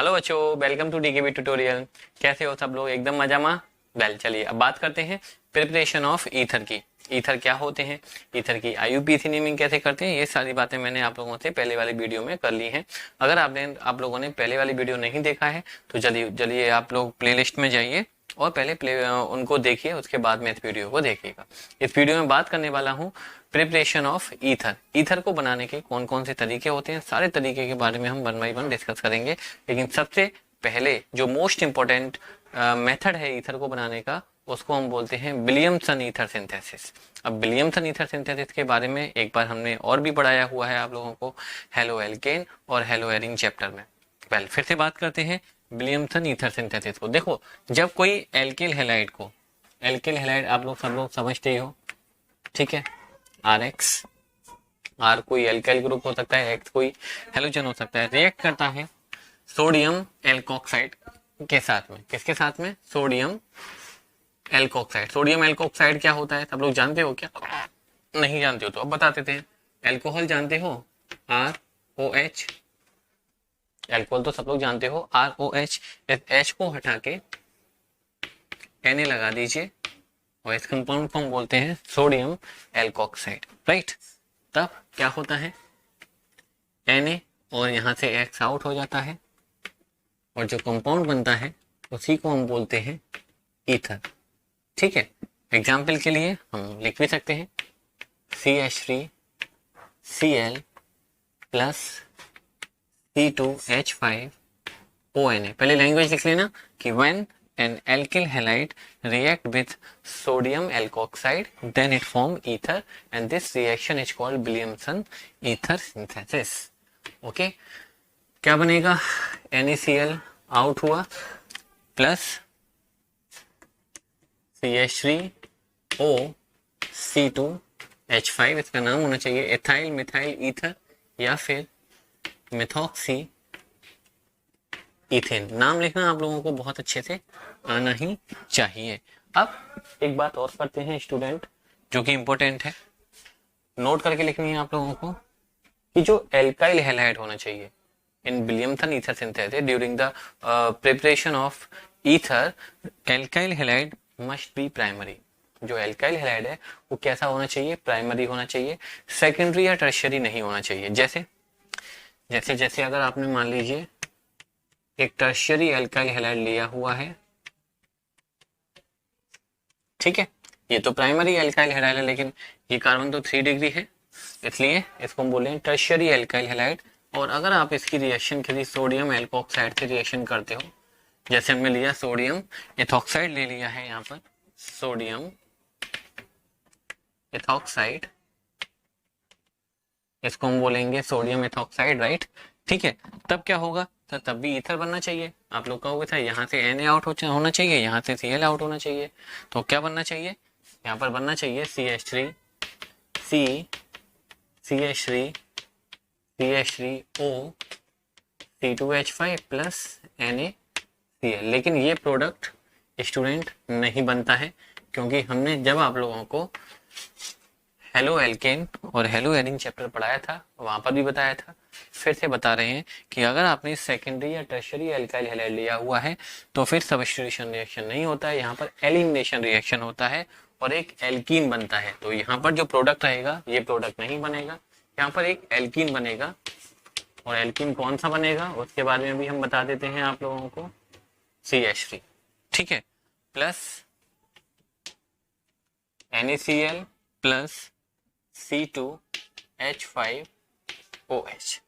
Hello बच्चों, welcome to DKB tutorial. कैसे हो सब लोग? एकदम मजा में। वेल, चलिए अब बात करते हैं प्रिपरेशन ऑफ ईथर की। ईथर क्या होते हैं, ईथर की आईयूपीएसी नेमिंग कैसे करते हैं, ये सारी बातें मैंने आप लोगों से पहले वाली वीडियो में कर ली हैं। अगर आप लोगों ने पहले वाली वीडियो नहीं देखा है तो चलिए आप लोग प्लेलिस्ट में जाइए और पहले उनको देखिए, उसके बाद में इस वीडियो को देखिएगा। इस वीडियो में बात करने वाला हूँ प्रिपरेशन ऑफ ईथर। ईथर को बनाने के कौन कौन से तरीके होते हैं, सारे तरीके के बारे में हम वन बाई वन डिस्कस करेंगे। लेकिन सबसे पहले जो मोस्ट इंपॉर्टेंट मेथड है ईथर को बनाने का, उसको हम बोलते हैं विलियमसन ईथर सिंथेसिस। अब विलियमसन ईथर सिंथेसिस के बारे में एक बार हमने और भी पढ़ाया हुआ है आप लोगों को हेलो एल्केन और हेलो एरिन चैप्टर में। वेल, फिर से बात करते हैं विलियमसन ईथर सिंथेसिस को। देखो, जब कोई एल्किल हैलाइड को, एल्किल हैलाइड आप लोग सब लोग समझते ही हो, ठीक है। आर एक्स, आर कोई एल्काइल ग्रुप हो सकता है, एक्स कोई हेलोजन हो सकता है, रिएक्ट करता है सोडियम एल्कोक्साइड के साथ में। किसके साथ में? Sodium alkoxide. सोडियम एल्कोक्साइड क्या होता है, सब लोग जानते हो क्या? नहीं जानते हो तो अब बता देते हैं। एल्कोहल जानते हो, आर ओ एच। एल्कोहल तो सब लोग जानते हो, आर ओ एच। एच को हटा के Na लगा दीजिए और इस कंपाउंड को हम बोलते हैं सोडियम एल्कोक्साइड, राइट। तब क्या होता है, Na और यहां से X आउट हो जाता है और जो कंपाउंड बनता है उसी को हम बोलते हैं ईथर, ठीक है। एग्जाम्पल के लिए हम लिख भी सकते हैं CH3Cl प्लस C2H5ONa। पहले लैंग्वेज लिख लेना कि when an alkyl halide react with sodium alkoxide then it form ether and this reaction is called Williamson ether synthesis। Okay, क्या बनेगा? NaCl आउट हुआ प्लस CH3O C2H5, इसका नाम होना चाहिए एथाइल मिथाइल ईथर या फिर मिथॉक्सी इथेन। नाम लिखना आप लोगों को बहुत अच्छे से आना ही चाहिए। अब एक बात और करते हैं स्टूडेंट, जो कि इंपॉर्टेंट है, नोट करके लिखनी है आप लोगों को कि जो एल्काइल हैलाइड होना चाहिए in Williamson ether synthesis during the preparation of ether, alkyl halide must be primary. जो एल्काइल हैलाइड है वो कैसा होना चाहिए? प्राइमरी होना चाहिए, सेकेंडरी या टर्शियरी नहीं होना चाहिए। जैसे जैसे जैसे अगर आपने मान लीजिए एक टर्शियरी एल्काइल हैलाइड लिया हुआ है, ठीक है, ये तो प्राइमरी एल्काइल हैलाइड है लेकिन ये कार्बन तो 3 डिग्री है, इसलिए इसको हम बोलेंगे टर्शियरी एल्काइल हैलाइड। और अगर आप इसकी रिएक्शन के लिए सोडियम एल्कोक्साइड से रिएक्शन करते हो, जैसे हमने लिया सोडियम एथॉक्साइड ले लिया है यहाँ पर, सोडियम एथॉक्साइड, इसको हम बोलेंगे सोडियम एथॉक्साइड, राइट, ठीक है। तब क्या होगा? तो तब भी ईथर बनना चाहिए। आप लोग कहोगे था यहाँ से Na आउट होना चाहिए, यहाँ से Cl आउट होना चाहिए, तो क्या बनना चाहिए? यहाँ पर बनना चाहिए CH3 CH3O C2H5 plus NaCl। लेकिन ये प्रोडक्ट स्टूडेंट नहीं बनता है, क्योंकि हमने जब आप लोगों को हेलो एल्केन और हेलो एरिन चैप्टर पढ़ाया था, वहां पर भी बताया था, फिर से बता रहे हैं कि अगर आपने सेकेंडरी या टर्शियरी एल्काइल हैलाइड लिया हुआ है तो फिर सब्स्टिट्यूशन रिएक्शन नहीं होता है, यहाँ पर एलिमिनेशन रिएक्शन होता है और एक एल्कीन बनता है। तो यहाँ पर जो प्रोडक्ट रहेगा ये प्रोडक्ट नहीं बनेगा, यहाँ पर एक एल्कीन बनेगा। और एल्कीन कौन सा बनेगा उसके बारे में भी हम बता देते हैं आप लोगों को, CH3, ठीक है, plus NaCl plus C2H5OH।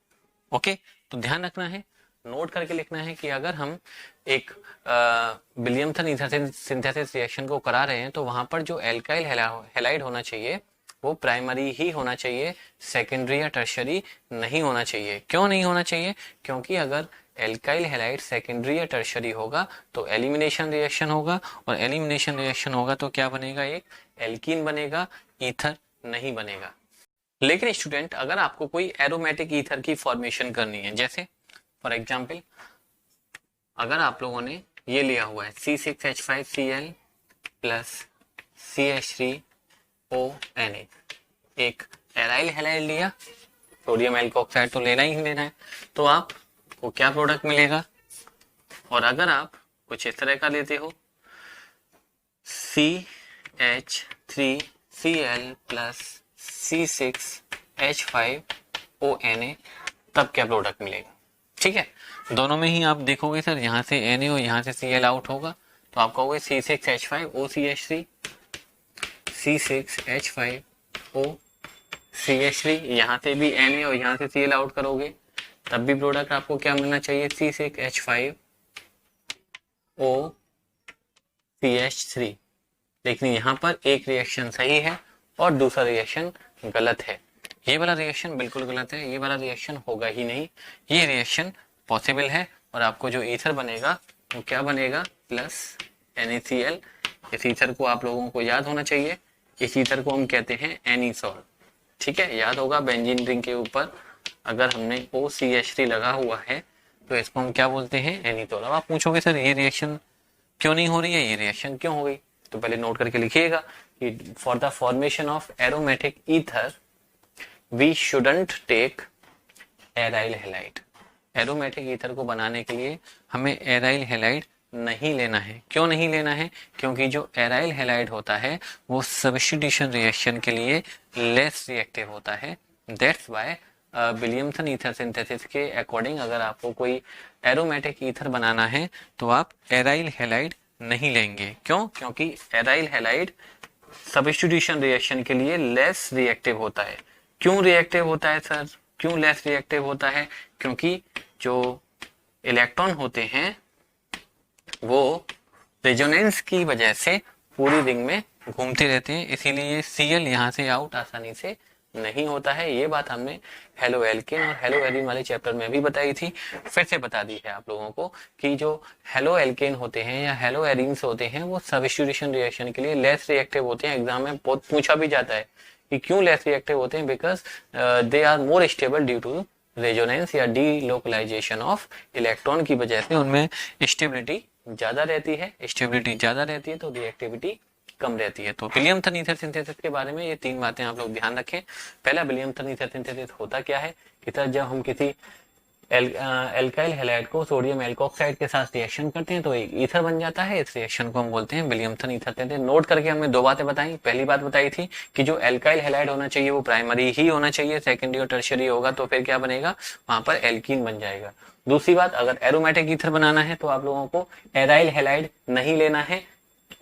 Okay, तो ध्यान रखना है, नोट करके लिखना है कि अगर हम एक विलियमसन ईथर सिंथेसिस रिएक्शन को करा रहे हैं तो वहां पर जो एल्काइल हैलाइड होना चाहिए वो प्राइमरी ही होना चाहिए, सेकेंडरी या टर्शियरी नहीं होना चाहिए। क्यों नहीं होना चाहिए? क्योंकि अगर एल्काइल हैलाइड सेकेंडरी या टर्शियरी होगा तो एलिमिनेशन रिएक्शन होगा, और एलिमिनेशन रिएक्शन होगा तो क्या बनेगा? एक एल्कीन बनेगा, ईथर नहीं बनेगा। लेकिन स्टूडेंट, अगर आपको कोई एरोमेटिक ईथर की फॉर्मेशन करनी है, जैसे फॉर एग्जांपल अगर आप लोगों ने ये लिया हुआ है C6H5Cl प्लस CH3ONa, एक एराइल हैलाइड लिया, सोडियम एल्कोक्साइड तो लेना ही लेना है, तो आपको क्या प्रोडक्ट मिलेगा? और अगर आप कुछ इस तरह का लेते हो CH3Cl प्लस C6H5ONa, तब क्या प्रोडक्ट मिलेगा। ठीक है, दोनों में ही आप देखोगे सर यहाँ से Na और यहाँ से Cl आउट होगा, तो आप कहोगे C6H5OCH3, C6H5OCH3, यहाँ से भी Na और यहाँ से Cl आउट करोगे, तब भी प्रोडक्ट आपको क्या मिलना चाहिए, C6H5OCH3। लेकिन यहाँ पर एक रिएक्शन सही है और दूसरा रिएक्शन गलत है। ये वाला रिएक्शन बिल्कुल गलत है, ये वाला रिएक्शन होगा ही नहीं, ये रिएक्शन पॉसिबल है। और आपको जो ईथर बनेगा वो क्या बनेगा, प्लस NaCl। इस ईथर को आप लोगों को याद होना चाहिए, इस ईथर को हम कहते हैं एनीसॉल। ठीक है, याद होगा बेंजीन रिंग के ऊपर अगर हमने OCH3 लगा हुआ है तो इसको हम क्या बोलते हैं, एनीसॉल। अब आप पूछोगे सर ये रिएक्शन क्यों नहीं हो रही है, ये रिएक्शन क्यों हो गई, तो पहले नोट करके लिखिएगा कि for the formation of aromatic ether we shouldn't take aryl halide. Aromatic ether को बनाने के लिए हमें एराइल हैलाइड नहीं लेना है। क्यों नहीं लेना है, क्योंकि जो एराइल हैलाइड होता है वो सब्स्टिट्यूशन रिएक्शन के लिए लेस रिएक्टिव होता है। That's why Williamson ether synthesis के अकॉर्डिंग अगर आपको कोई एरोमेटिक ईथर बनाना है तो आप एराइल हैलाइड नहीं लेंगे। क्यों, क्योंकि एराइल हैलाइड सब्स्टिट्यूशन रिएक्शन के लिए लेस रिएक्टिव होता है। क्यों रिएक्टिव होता है सर, क्यों लेस रिएक्टिव होता है, क्योंकि जो इलेक्ट्रॉन होते हैं वो रेजोनेंस की वजह से पूरी रिंग में घूमते रहते हैं, इसीलिए Cl यहाँ से आउट आसानी से नहीं होता है। ये बात हमने हेलो एल्केन और हेलो एरीन वाले चैप्टर में भी बताई थी, फिर से बता दी है आप लोगों को कि जो हेलो एल्केन होते हैं या हेलो एरीन्स होते हैं वो सब्स्टिट्यूशन रिएक्शन के लिए लेस रिएक्टिव होते हैं। एग्जाम में बहुत पूछा भी जाता है कि क्यों लेस रिएक्टिव होते हैं, because they are more stable due to resonance या डीलोकलाइजेशन ऑफ इलेक्ट्रॉन की वजह से उनमें स्टेबिलिटी ज्यादा रहती है। स्टेबिलिटी ज्यादा रहती है तो रिएक्टिविटी कम रहती है। तो विलियमसन ईथर सिंथेसिस के बारे में ये तीन बातें आप लोग ध्यान रखें। पहला, विलियमसन ईथर सिंथेसिस होता क्या है कि सर जब हम किसी एल्काइल हैलाइड को सोडियम एल्कोक्साइड के साथ रिएक्शन करते हैं तो एक ईथर बन जाता है। इस रिएक्शन को हम बोलते हैं विलियमसन ईथर सिंथेसिस। नोट करके हमने दो बातें बताई। पहली बात बताई थी कि जो एल्काइल हैलाइड होना चाहिए वो प्राइमरी ही होना चाहिए, सेकेंडरी और टर्शियरी होगा तो फिर क्या बनेगा, वहां पर एल्कीन बन जाएगा। दूसरी बात, अगर एरोमेटिक ईथर बनाना है तो आप लोगों को एराइल हैलाइड नहीं लेना है।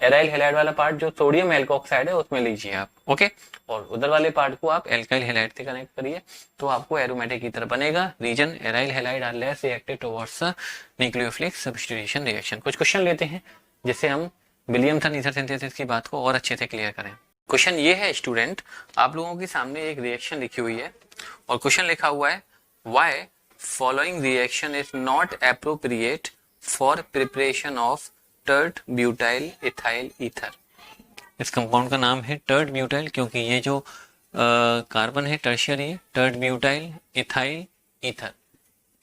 एराइल हैलाइड वाला पार्ट जो सोडियम एल्कोक्साइड है उसमें लीजिए आप, ओके, और उधर वाले पार्ट को आप एल्काइल हैलाइड से कनेक्ट करिए तो आपको एरोमेटिक ईथर बनेगा। Reason aryl halide are less reactive towards the nucleophilic substitution reaction. कुछ क्वेश्चन लेते हैं जिससे हम विलियमसन ईथर सिंथेसिस की बात को और अच्छे से क्लियर करें। क्वेश्चन ये है स्टूडेंट, आप लोगों के सामने एक रिएक्शन लिखी हुई है और क्वेश्चन लिखा हुआ है why following reaction is not appropriate for preparation of tert butyl ethyl ether. इस कंपाउंड का नाम है टर्ट ब्यूटाइल क्योंकि ये जो कार्बन है टर्शियरी है, टर्ट ब्यूटाइल इथाइल ईथर।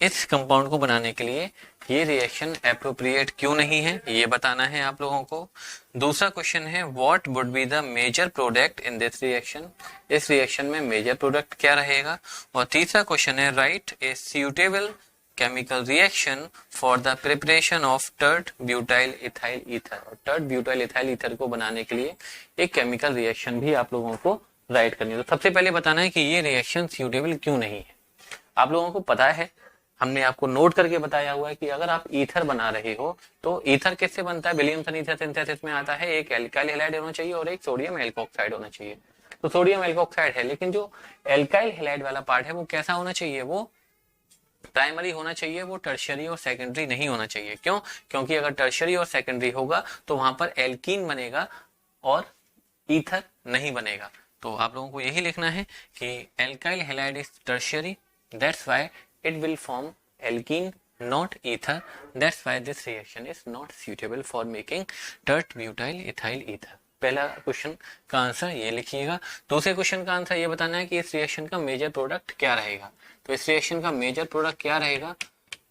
इस कंपाउंड को बनाने के लिए ये रिएक्शन एप्रोप्रिएट क्यों नहीं है ये बताना है आप लोगों को। दूसरा क्वेश्चन है what would be the major product in this reaction. इस रिएक्शन में मेजर प्रोडक्ट क्या रहेगा। और तीसरा क्वेश्चन है write a suitable chemical reaction for the preparation of tert butyl ethyl ether. और टर्ट ब्यूटाइल इथाइल ईथर को बनाने के लिए एक केमिकल रिएक्शन भी आप लोगों को राइट करनी है। तो सबसे पहले बताना है कि ये रिएक्शन सूटेबल क्यों नहीं है। आप लोगों को पता है, हमने आपको नोट करके बताया हुआ है कि अगर आप ईथर बना रहे हो तो ईथर किससे बनता है, विलियमसन ईथर सिंथेसिस में आता है एक एल्काइल हैलाइड होना चाहिए और एक सोडियम एल्कोक्साइड होना चाहिए। तो सोडियम एल्कोक्साइड है, लेकिन जो एल्काइल हैलाइड वाला पार्ट है वो कैसा होना चाहिए, वो प्राइमरी होना चाहिए, वो टर्शियरी और सेकेंडरी नहीं होना चाहिए। क्यों, क्योंकि अगर टर्शियरी और सेकेंडरी होगा तो वहां पर एल्कीन बनेगा और ईथर नहीं बनेगा। तो आप लोगों को यही लिखना है कि alkyl halide is tertiary, that's why it will form alkene not ether, that's why this reaction is not suitable for making tert butyl ethyl ether। पहला क्वेश्चन का आंसर ये लिखिएगा। दूसरे क्वेश्चन का आंसर ये बताना है कि इस रिएक्शन का मेजर प्रोडक्ट क्या रहेगा। तो इस रिएक्शन का मेजर प्रोडक्ट क्या रहेगा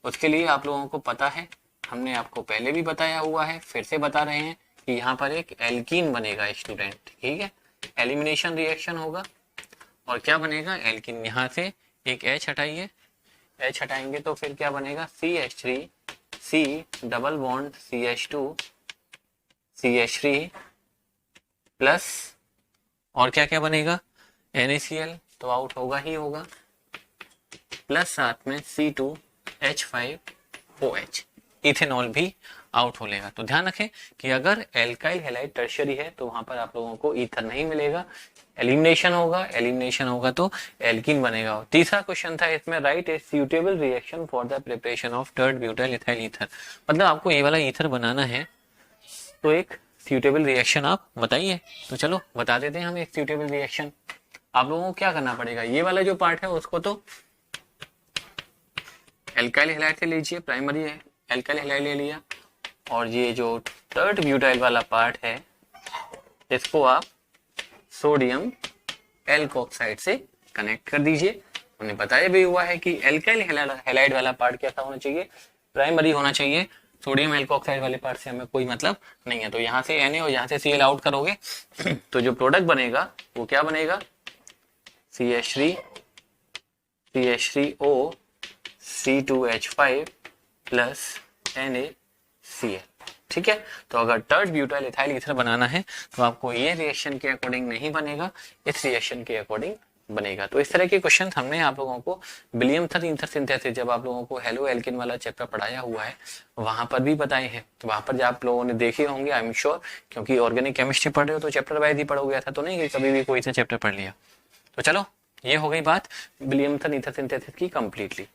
उसके लिए आप लोगों को पता है, हमने आपको पहले भी बताया हुआ है, फिर से बता रहे हैं कि यहाँ पर एक एल्कीन बनेगा स्टूडेंट, ठीक है, एलिमिनेशन रिएक्शन होगा और क्या बनेगा एल्कीन। यहाँ से एक H हटाइए, H हटाएंगे तो फिर क्या बनेगा CH3 C double bond CH2 CH3 plus और क्या क्या बनेगा, NaCl तो आउट होगा ही होगा, प्लस साथ में C2H5OH, इथेनॉल भी आउट हो लेगा। तो ध्यान रखें कि अगर एल्काइल हैलाइड टर्शियरी है तो वहां पर आप लोगों को ईथर नहीं मिलेगा, एलिमिनेशन होगा तो एल्कीन बनेगा। तीसरा क्वेश्चन था इसमें, right a suitable reaction for the preparation of टर्ड butyl ethyl ether. मतलब आपको ये वाला ईथर बनाना है तो एक सूटेबल रिएक्शन आप बताइए। तो चलो बता देते हैं हम एक सूटेबल रिएक्शन। आप लोगों को क्या करना पड़ेगा, ये वाला जो पार्ट है उसको तो एल्काइल हैलाइड से लीजिए, प्राइमरी है एल्काइल हैलाइड ले लिया, और ये जो टर्ड ब्यूटाइल वाला पार्ट है इसको आप सोडियम एल्कोक्साइड से कनेक्ट कर दीजिए। हमने बताया भी हुआ है कि एल्काइल हैलाइड वाला पार्ट कैसा होना चाहिए, प्राइमरी होना चाहिए। सोडियम एल्कोक्साइड वाले पार्ट से हमें कोई मतलब नहीं है। तो यहाँ से Na और यहाँ से Cl आउट करोगे तो जो प्रोडक्ट बनेगा वो क्या बनेगा, CH3O C2H5 प्लस NaCl। ठीक है, तो अगर टर्ड ब्यूटाइल इथाइल ईथर बनाना है तो आपको ये रिएक्शन के अकॉर्डिंग नहीं बनेगा, इस रिएक्शन के अकॉर्डिंग बनेगा। तो इस तरह के क्वेश्चन हमने आप लोगों को विलियमसन ईथर सिंथेसिस, जब आप लोगों को हेलो एल्किन वाला चैप्टर पढ़ाया हुआ है वहां पर भी बताए हैं। तो वहां पर जब आप लोगों ने देखे होंगे आई एम श्योर, क्योंकि ऑर्गेनिक केमिस्ट्री पढ़ रहे हो तो चैप्टर वाइज ही पढ़ोगे, ऐसा तो नहीं कि कभी भी कोई सा चैप्टर पढ़ लिया। तो चलो ये हो गई बात विलियमसन ईथर सिंथेसिस की कंप्लीटली।